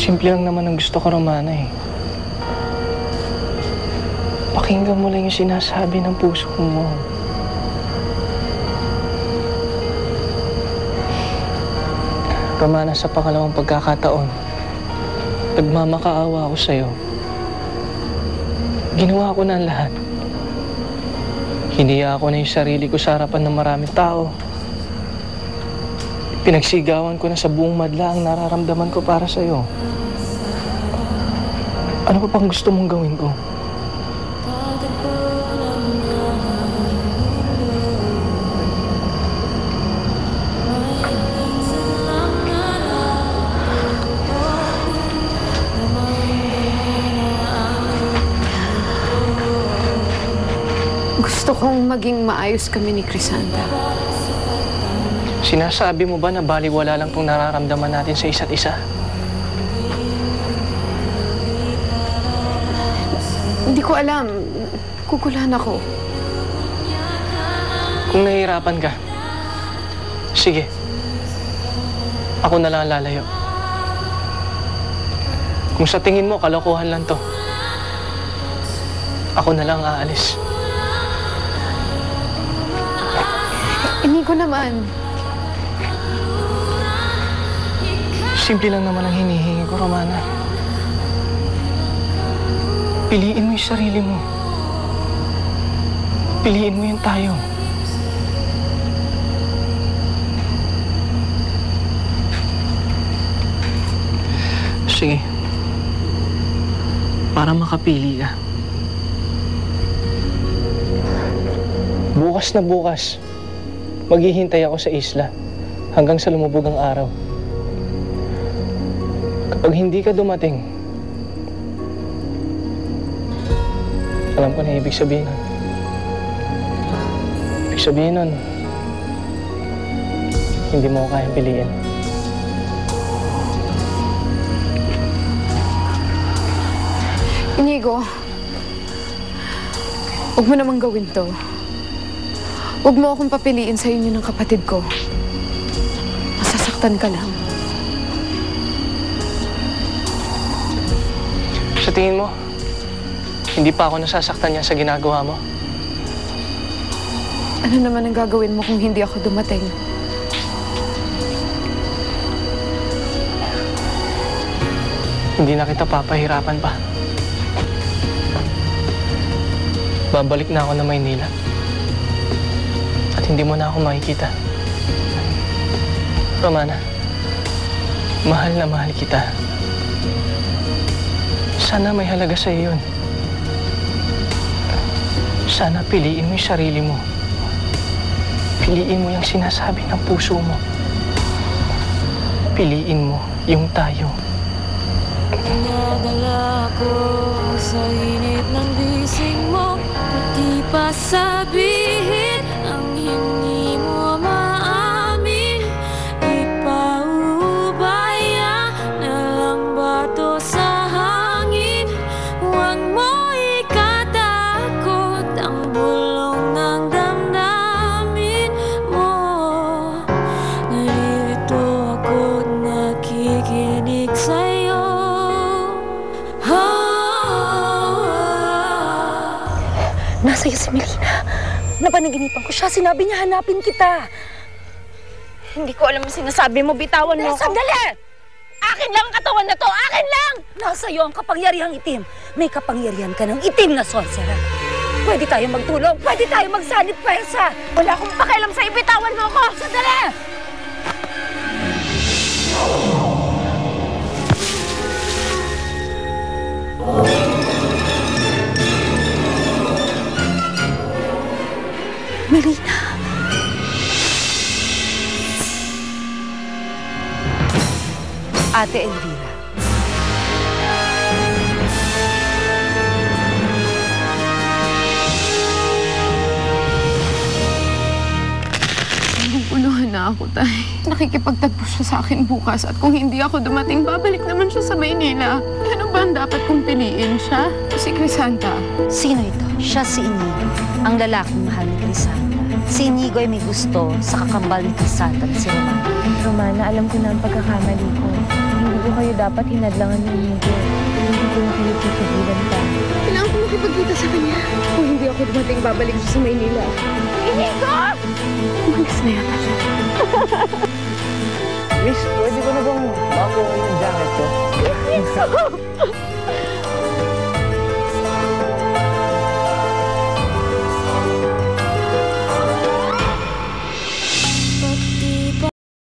Simple lang naman ang gusto ko, Romana eh. Pakinggan mo lang yung sinasabi ng puso mo. Romana, sa pangalawang pagkakataon, nagmamakaawa ako sa'yo. Ginawa ko na ang lahat. Hiniya ko na yung sarili ko sa harapan ng maraming tao. Pinagsigawan ko na sa buong madla ang nararamdaman ko para sa'yo. Ano pa pang gusto mong gawin ko? Gusto kong maging maayos kami ni Crisanta. Sinasabi mo ba na baliwala lang itong nararamdaman natin sa isa't isa? Hindi ko alam. Kukulan ako. Kung nahihirapan ka, sige. Ako na lang lalayo. Kung sa tingin mo, kalokohan lang to, ako na lang aalis. Hindi ko naman. Simple lang naman ang hinihingi ko, Romana. Piliin mo yung sarili mo. Piliin mo yung tayo. Sige. Para makapili ka. Bukas na bukas, maghihintay ako sa isla hanggang sa lumubog ang araw. Kapag hindi ka dumating, alam ko na ibig sabihin nun. Ibig sabihin nun, hindi mo ako kayang piliin. Inigo, huwag mo namang gawin to. Huwag mo akong papiliin sa inyo ng kapatid ko. Masasaktan ka lang. Sa tingin mo, hindi pa ako nasasaktan niya sa ginagawa mo? Ano naman ang gagawin mo kung hindi ako dumating? Hindi na kita papahirapan pa. Babalik na ako na Maynila. At hindi mo na ako makikita. Romana, mahal na mahal kita. Sana may halaga sa iyo yun. Sana piliin mo yung sarili mo. Piliin mo yung sinasabi ng puso mo. Piliin mo yung tayo. Dinadala ko sa init ng bising mo. Di pa sabihin ang hindi mo maamin. Ipaubaya na lang ba to sa hangin? Huwag mo ikatakot ang bulong ng damdamin mo. Narito ako't nakikinig sa'yo. Nasa'yo si Melina. Napanaginipan ko siya. Sinabi niya hanapin kita. Hindi ko alam ang sinasabi mo. Bitawan mo ako. Sandali! Akin lang ang katawan na to! Akin lang! Nasa'yo ang kapangyarihang itim. May kapangyarihan ka ng itim na sorcerer. Pwede tayo magtulong. Pwede tayo magsanib pwersa. Wala akong pakialam sa'yo. Bitawan mo ako! Sandali! Melina. Ate Elvira. Naguguluhan na ako, Tay. Nakikipagtagpo siya sa akin bukas at kung hindi ako dumating, babalik naman siya sa Maynila. Ano ba ang dapat kong piliin siya? Si Crisanta. Sino ito? Siya si Inigo, ang lalaking mahal ni Crisanta. Si Inigo ay may gusto sa kakambal ni Crisanta na si Romana. Romana, alam ko na ang pagkakamali ko. Hindi ko ko kayo dapat hinadlangan ng Inigo. Hindi ko na kayo titigilan pa. Kailangan ko makipagkita sa kanya. Kung hindi ako dumating, babalik siya sa Maynila. Inigo! Umalis na yata siya. Miss, pwede ko na bang makuha yung jacket ko?